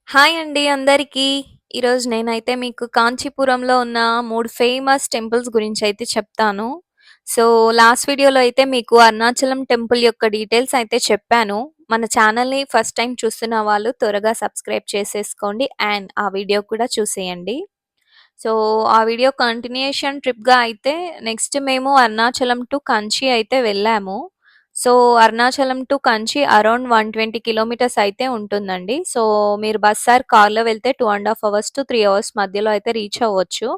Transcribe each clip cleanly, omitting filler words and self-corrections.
Hi అండి అందరికీ. ఈరోజు నేనైతే మీకు కాంచీపురంలో ఉన్న 3 ఫేమస్ టెంపుల్స్ గురించయితే చెప్తాను. సో, లాస్ట్ వీడియోలో అయితే మీకు అరుణాచలం టెంపుల్ యొక్క డీటెయిల్స్ అయితే చెప్పాను. మన ఛానల్‌ని ఫస్ట్ టైమ్ చూస్తున్న వాళ్ళు త్వరగా సబ్స్క్రైబ్ చేసేసుకోండి. అండ్ ఆ వీడియో కూడా చూసేయండి. సో, ఆ వీడియో కంటిన్యూయేషన్ ట్రిప్‌గా అయితే నెక్స్ట్ మేము అరుణాచలం టు కంచి అయితే వెళ్ళాము. So, Arunachalam to Kanchi around 120 kilometres అయితే ఉంటుందండి. సో, మీరు బస్ ఆర్ కార్‌లో వెళ్తే 2 ½ అవర్స్ టు 3 అవర్స్ మధ్యలో అయితే రీచ్ అవ్వచ్చు.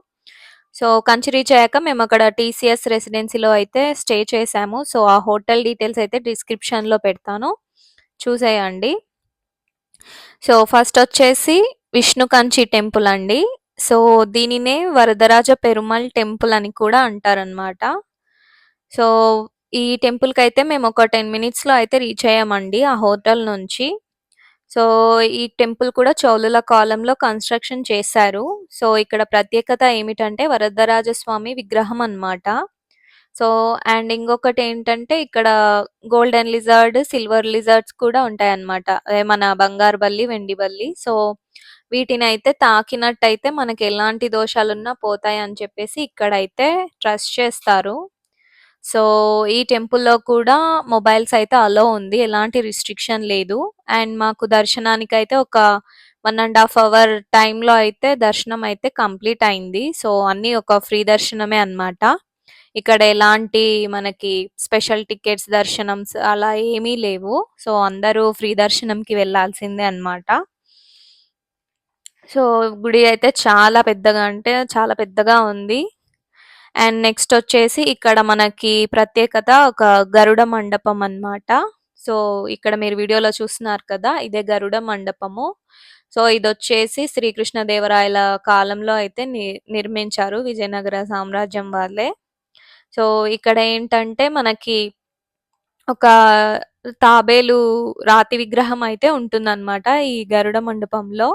సో, కంచి రీచ్ అయ్యాక మేమక్కడ టీసీఎస్ రెసిడెన్సీలో అయితే స్టే చేశాము. సో, ఆ హోటల్ డీటెయిల్స్ అయితే డిస్క్రిప్షన్‌లో పెడతాను. చూసేయండి. సో, ఫస్టొచ్చేసి విష్ణు కంచి టెంపుల్ అండి. సో, దీనినే వరదరాజ పెరుమాళ్ టెంపుల్ అని కూడా అంటారనమాట. సో, ఈ టెంపుల్‌కైతే మేమొక 10 మినిట్స్‌లో అయితే రీచ్ అయ్యామండి ఆ హోటల్ నుంచి. సో, ఈ టెంపుల్ కూడా చోళుల కాలంలో కన్‌స్ట్రక్షన్ చేశారు. సో, ఇక్కడ ప్రత్యేకత ఏమిటంటే వరదరాజ స్వామి విగ్రహం అన్నమాట. సో, అండ్ ఇంకొకటేంటంటే ఇక్కడ గోల్డెన్ లిజర్డ్, సిల్వర్ లిజర్డ్స్ కూడా ఉంటాయన్నమాట. అదే మన బంగారు బల్లి, వెండి బల్లి. సో, వీటినైతే తాకినట్టయితే మనకెలాంటి దోషాలున్నా పోతాయని చెప్పేసి ఇక్కడైతే ట్రస్ట్ చేస్తారు. సో, ఈ టెంపుల్‌లో కూడా మొబైల్స్ అయితే అలో ఉంది. ఎలాంటి రిస్ట్రిక్షన్ లేదు. అండ్ మాకు దర్శనానికైతే ఒక 1 ½ అవర్ టైమ్‌లో అయితే దర్శనం అయితే కంప్లీట్ అయింది. సో, అన్నీ ఒక ఫ్రీ దర్శనమే అన్నమాట. ఇక్కడ ఎలాంటి మనకి స్పెషల్ టికెట్స్, దర్శనమ్స్ అలా ఏమీ లేవు. సో, అందరూ ఫ్రీ దర్శనంకి వెళ్ళాల్సిందే అన్నమాట. సో, గుడి అయితే చాలా పెద్దగా అంటే చాలా పెద్దగా ఉంది. అండ్ నెక్స్ట్ వచ్చేసి ఇక్కడ మనకి ప్రత్యేకత ఒక గరుడ మండపం అన్నమాట. సో, ఇక్కడ మీరు వీడియోలో చూస్తున్నారు కదా! ఇదే గరుడ మండపము. సో, ఇదొచ్చేసి శ్రీకృష్ణదేవరాయల కాలంలో అయితే నిర్మించారు విజయనగర సామ్రాజ్యం వాళ్ళే. సో, ఇక్కడ ఏంటంటే మనకి ఒక తాబేలు రాతి విగ్రహం అయితే ఉంటుందన్నమాట ఈ గరుడ మండపంలో.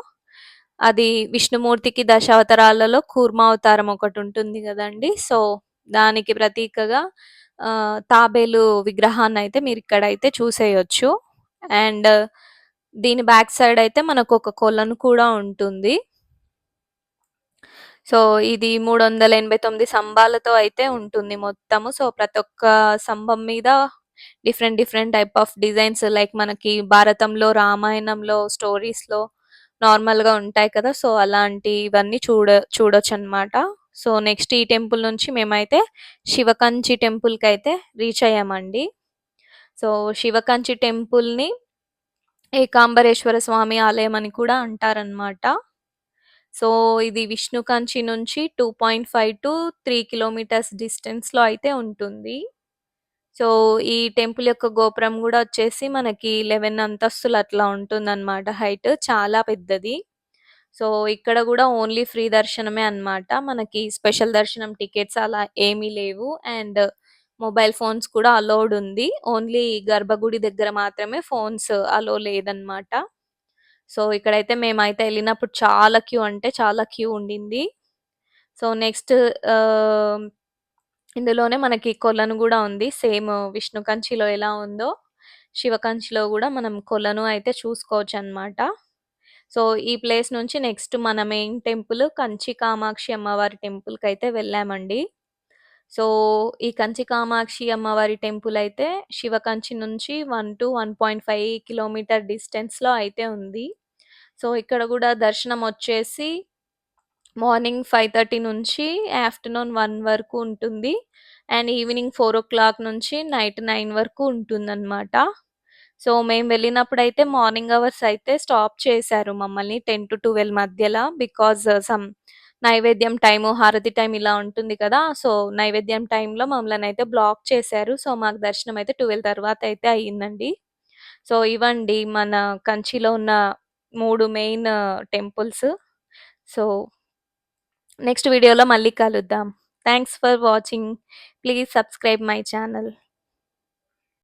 అది విష్ణుమూర్తికి దశావతారాలలో కూర్మావతారం ఒకటుంటుంది గదండీ! సో, దానికి ప్రతీకగా తాబేలు విగ్రహాన్నయితే మీరిక్కడైతే చూసేయొచ్చు. అండ్ దీని బ్యాక్ సైడ్ అయితే మనకొక కొలను కూడా ఉంటుంది. సో, ఇది 389 స్తంభాలతో అయితే ఉంటుంది మొత్తము. సో, ప్రతొక్క స్తంభం మీద different, different type of designs like మనకి భారతంలో, రామాయణంలో, స్టోరీస్‌లో నార్మల్‌గా ఉంటాయి కదా! సో, అలాంటివన్నీ చూడొచ్చనమాట. సో, నెక్స్ట్ ఈ టెంపుల్ నుంచి మేమైతే శివకంచి టెంపుల్‌కైతే రీచ్ అయ్యామండి. సో, శివకంచి టెంపుల్‌ని ఏకాంబరేశ్వర స్వామి ఆలయం అని కూడా అంటారనమాట. సో, ఇది విష్ణు కంచి నుంచి 2.5-3 కిలోమీటర్స్ డిస్టెన్స్‌లో అయితే ఉంటుంది. సో, ఈ టెంపుల్ యొక్క గోపురం గూడా వచ్చేసి మనకి 11 అంతస్తులు అట్లా ఉంటుందన్నమాట హైట్. చాలా పెద్దది. సో, ఇక్కడ గూడా ఓన్లీ ఫ్రీ దర్శనమే అన్నమాట. మనకి స్పెషల్ దర్శనం టికెట్స్ అలా ఏమీ లేవు. అండ్ మొబైల్ ఫోన్స్ కూడా అలౌడ్ ఉంది. ఓన్లీ గర్భగుడి దగ్గర మాత్రమే ఫోన్స్ అలో లేదన్నమాట. సో, ఇక్కడైతే మేమైతే ఎళ్ళినప్పుడు చాలా క్యూ అంటే చాలా క్యూ ఉండింది. సో, నెక్స్ట్ ఆహ్, ఇందులోనే మనకి కొలను గూడా ఉంది. సేమ్ విష్ణు కంచిలో ఎలా ఉందో, శివ కంచిలో గూడా మనం కొలను అయితే చూసుకోవచ్చనమాట. సో, ఈ ప్లేస్ నుంచి నెక్స్ట్ మన మెయిన్ టెంపుల్ కంచి కామాక్షి అమ్మవారి టెంపుల్‌కైతే వెళ్ళామండి. సో, ఈ కంచి కామాక్షి అమ్మవారి టెంపుల్ అయితే శివ కంచి నుంచి 1-1.5 కిలోమీటర్ డిస్టెన్స్‌లో అయితే ఉంది. సో, ఇక్కడ గూడా దర్శనమొచ్చేసి మార్నింగ్ 5:30 నుంచి ఆఫ్టర్‌నూన్ 1 వరకు ఉంటుంది. అండ్ ఈవినింగ్ 4:00 నుంచి నైట్ 9 వరకు ఉంటుందనమాట. సో, మేము వెళ్ళినప్పుడైతే మార్నింగ్ అవర్స్ అయితే స్టాప్ చేశారు మమ్మల్ని 10-12 మధ్యల. బికాజ్ సమ్ నైవేద్యం టైము, హారతి టైమ్ ఇలా ఉంటుంది కదా! సో, నైవేద్యం టైంలో మమ్మల్నయితే బ్లాక్ చేశారు. సో, మాకు దర్శనం అయితే 12 తర్వాత అయితే అయిందండి. సో, ఇవండి మన కంచిలో ఉన్న 3 మెయిన్ టెంపుల్స్. సో, నెక్స్ట్ వీడియోలో మళ్ళీ కలుద్దాం. Thanks for watching. Please subscribe my channel.